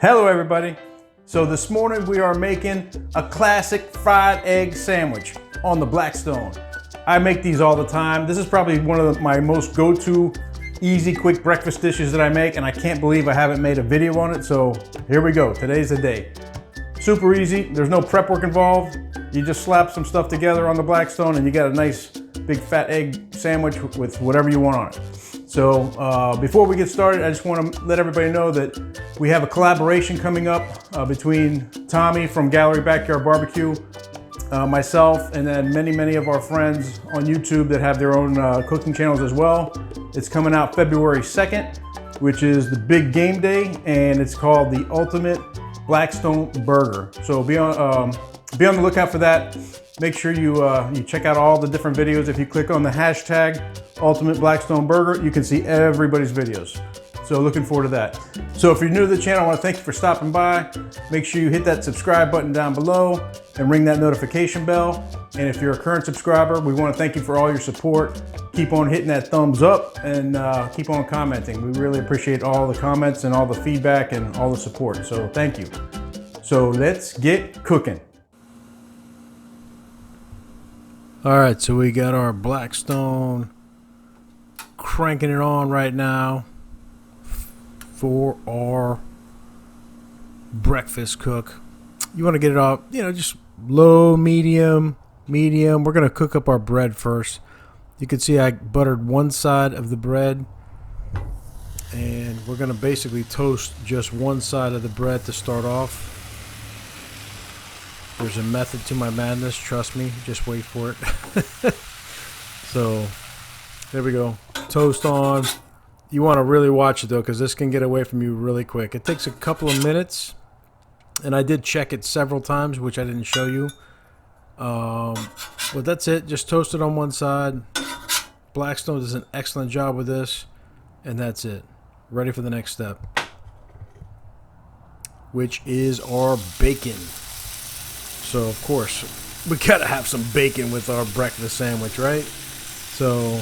Hello everybody. So this morning we are making a classic fried egg sandwich on the Blackstone. I make these all the time. This is probably one of my most go-to easy quick breakfast dishes that I make, and I can't believe I haven't made a video on it. So here we go. Today's the day. Super easy. There's no prep work involved. You just slap some stuff together on the Blackstone and you got a nice big fat egg sandwich with whatever you want on it. So before we get started, I just want to let everybody know that we have a collaboration coming up between Tommy from Gallery Backyard Barbecue, myself, and then many of our friends on YouTube that have their own cooking channels as well. It's coming out February 2nd, which is the big game day, and it's called the Ultimate Blackstone Burger. So be on the lookout for that. Make sure you check out all the different videos. If you click on the hashtag Ultimate Blackstone Burger, you can see everybody's videos. So looking forward to that. So if you're new to the channel, I want to thank you for stopping by. Make sure you hit that subscribe button down below and ring that notification bell. And if you're a current subscriber, we want to thank you for all your support. Keep on hitting that thumbs up and keep on commenting. We really appreciate all the comments and all the feedback and all the support. So thank you. So let's get cooking. All right, so we got our Blackstone cranking it on right now for our breakfast cook. You want to get it off, just low, medium. We're going to cook up our bread first. You can see I buttered one side of the bread, and we're going to basically toast just one side of the bread to start off. There's a method to my madness, trust me, just wait for it. So, there we go. Toast on. You want to really watch it though, because this can get away from you really quick. It takes a couple of minutes, and I did check it several times, which I didn't show you. But that's it. Just toast it on one side. Blackstone does an excellent job with this, and that's it. Ready for the next step, which is our bacon. So, of course, we gotta have some bacon with our breakfast sandwich, right? So,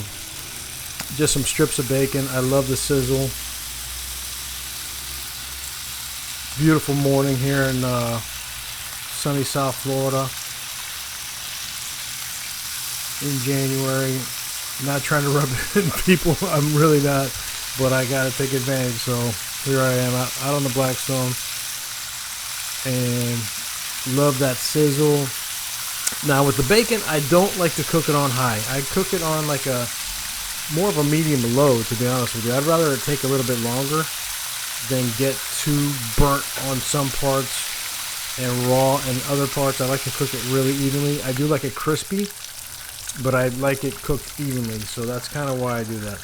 just some strips of bacon. I love the sizzle. Beautiful morning here in sunny South Florida in January. Not trying to rub it in people. I'm really not, but I gotta take advantage. So, here I am out on the Blackstone. And love that sizzle. Now with the bacon, I don't like to cook it on high. I cook it on like more of a medium low, to be honest with you. I'd rather it take a little bit longer than get too burnt on some parts and raw in other parts. I like to cook it really evenly. I do like it crispy, but I like it cooked evenly. So that's kind of why I do that.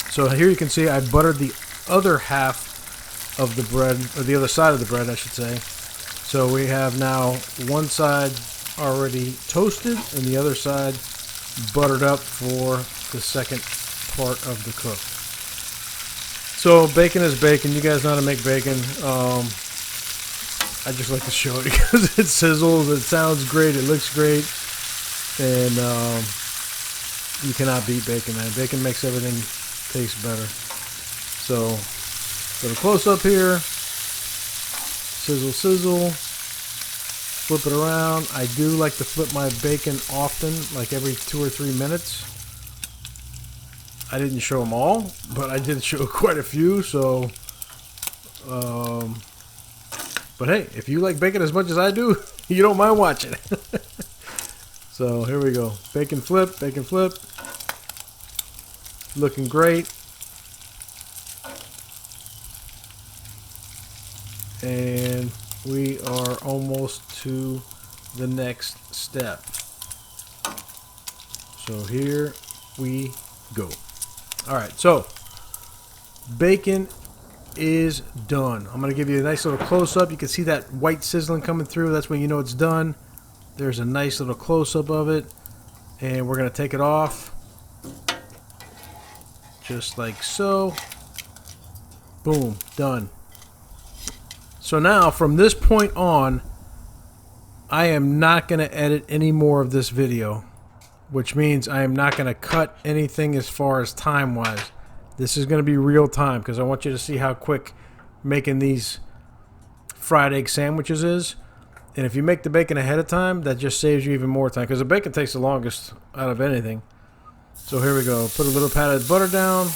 So here you can see I buttered the other half of the bread, or the other side of the bread, I should say. So we have now one side already toasted and the other side buttered up for the second part of the cook. So bacon is bacon. You guys know how to make bacon. I just like to show it because it sizzles, it sounds great, it looks great, and you cannot beat bacon, man. Bacon makes everything taste better. So, little close up here. Sizzle, flip it around. I do like to flip my bacon often, like every 2 or 3 minutes. I didn't show them all, but I did show quite a few, so, but hey, if you like bacon as much as I do, you don't mind watching. So here we go. Bacon flip, looking great. And we are almost to the next step. So here we go. All right, so bacon is done. I'm gonna give you a nice little close-up. You can see that white sizzling coming through. That's when you know it's done. There's a nice little close-up of it. And we're gonna take it off. Just like so. Boom, done. So now, from this point on, I am not going to edit any more of this video, which means I am not going to cut anything as far as time-wise. This is going to be real time because I want you to see how quick making these fried egg sandwiches is. And if you make the bacon ahead of time, that just saves you even more time, because the bacon takes the longest out of anything. So here we go. Put a little pat of butter down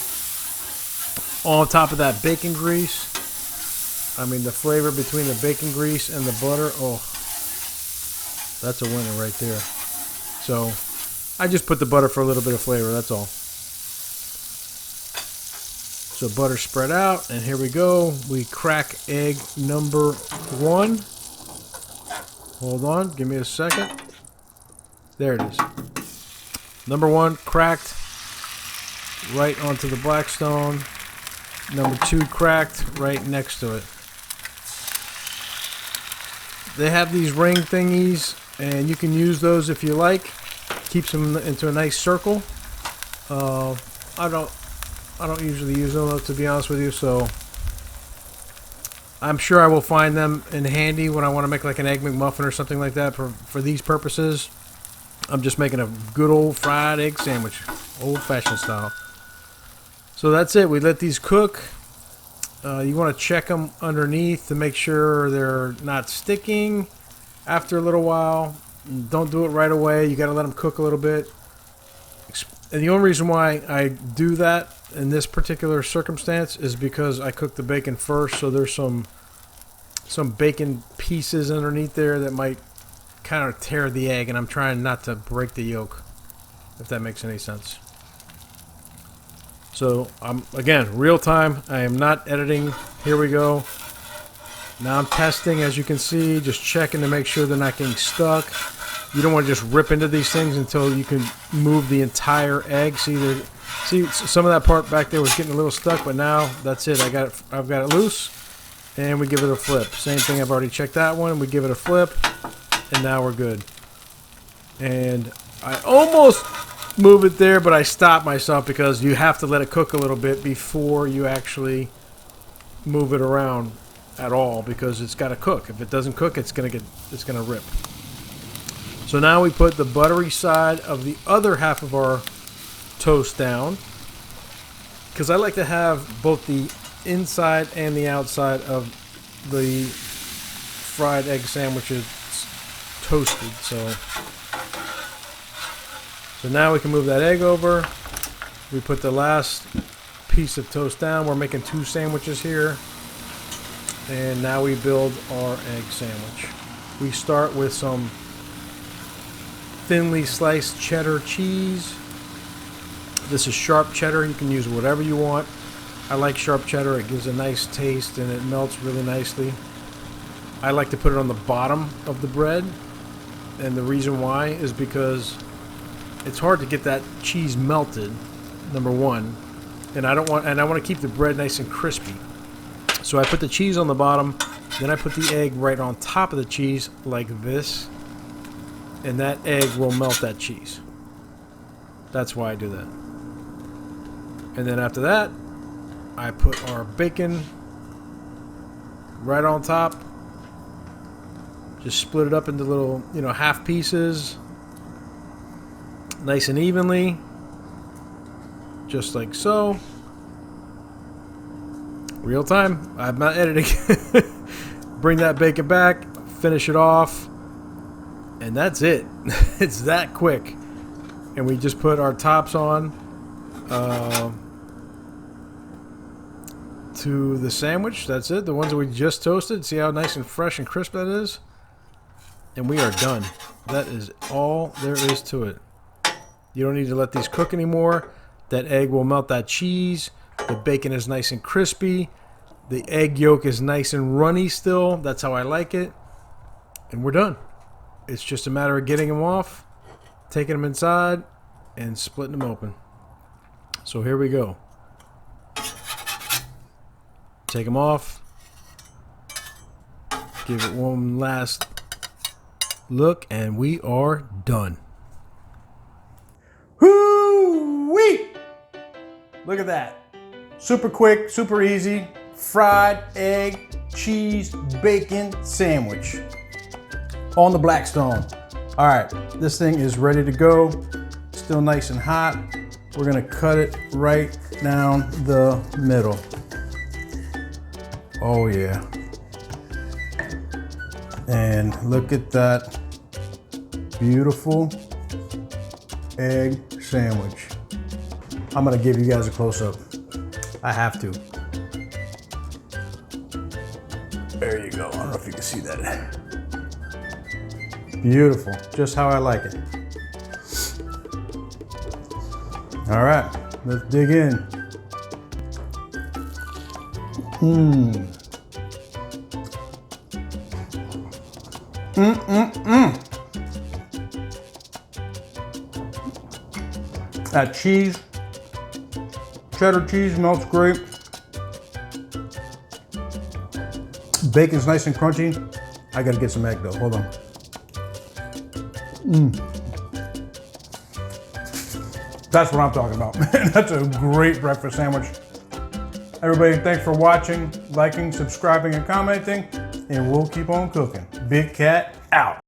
on top of that bacon grease. I mean, the flavor between the bacon grease and the butter, oh, that's a winner right there. So I just put the butter for a little bit of flavor, that's all. So butter spread out, and here we go. We crack egg number 1. Hold on, give me a second. There it is. Number 1 cracked right onto the Blackstone. Number 2 cracked right next to it. They have these ring thingies, and you can use those if you like. Keeps them into a nice circle. I don't usually use them, to be honest with you, so I'm sure I will find them in handy when I want to make like an egg McMuffin or something like that. For these purposes, I'm just making a good old fried egg sandwich, old-fashioned style. So that's it. We let these cook. You want to check them underneath to make sure they're not sticking after a little while. Don't do it right away. You got to let them cook a little bit. And the only reason why I do that in this particular circumstance is because I cook the bacon first, so there's some bacon pieces underneath there that might kind of tear the egg, and I'm trying not to break the yolk, if that makes any sense. So again, real time. I am not editing. Here we go. Now I'm testing, as you can see, just checking to make sure they're not getting stuck. You don't want to just rip into these things until you can move the entire egg. See, some of that part back there was getting a little stuck, but now that's it. I've got it loose, and we give it a flip. Same thing. I've already checked that one. We give it a flip, and now we're good. And I almost move it there, but I stopped myself because you have to let it cook a little bit before you actually move it around at all, because it's got to cook. If it doesn't cook, it's gonna rip. So now we put the buttery side of the other half of our toast down, because I like to have both the inside and the outside of the fried egg sandwiches toasted. So now we can move that egg over. We put the last piece of toast down. We're making 2 sandwiches here. And now we build our egg sandwich. We start with some thinly sliced cheddar cheese. This is sharp cheddar. You can use whatever you want. I like sharp cheddar. It gives a nice taste and it melts really nicely. I like to put it on the bottom of the bread. And the reason why is because it's hard to get that cheese melted, number 1. And I want to keep the bread nice and crispy. So I put the cheese on the bottom, then I put the egg right on top of the cheese like this, and that egg will melt that cheese. That's why I do that. And then after that, I put our bacon right on top. Just split it up into little, half pieces, nice and evenly, just like so. Real time. I'm not editing. Bring that bacon back, finish it off, and that's it. It's that quick. And we just put our tops on to the sandwich. That's it. The ones that we just toasted. See how nice and fresh and crisp that is? And we are done. That is all there is to it. You don't need to let these cook anymore. That egg will melt that cheese. The bacon is nice and crispy. The egg yolk is nice and runny still. That's how I like it. And we're done. It's just a matter of getting them off, taking them inside, and splitting them open. So here we go. Take them off. Give it one last look, and we are done. Hoo-wee! Look at that. Super quick, super easy, fried egg, cheese, bacon sandwich on the Blackstone. All right, this thing is ready to go. Still nice and hot. We're gonna cut it right down the middle. Oh yeah. And look at that beautiful egg sandwich. I'm gonna give you guys a close-up. I have to. There you go. I don't know if you can see that. Beautiful, just how I like it. All right, let's dig in. That cheese, cheddar cheese melts great. Bacon's nice and crunchy. I gotta get some egg though, hold on. That's what I'm talking about. That's a great breakfast sandwich. Everybody, thanks for watching, liking, subscribing, and commenting, and we'll keep on cooking. Big Cat out.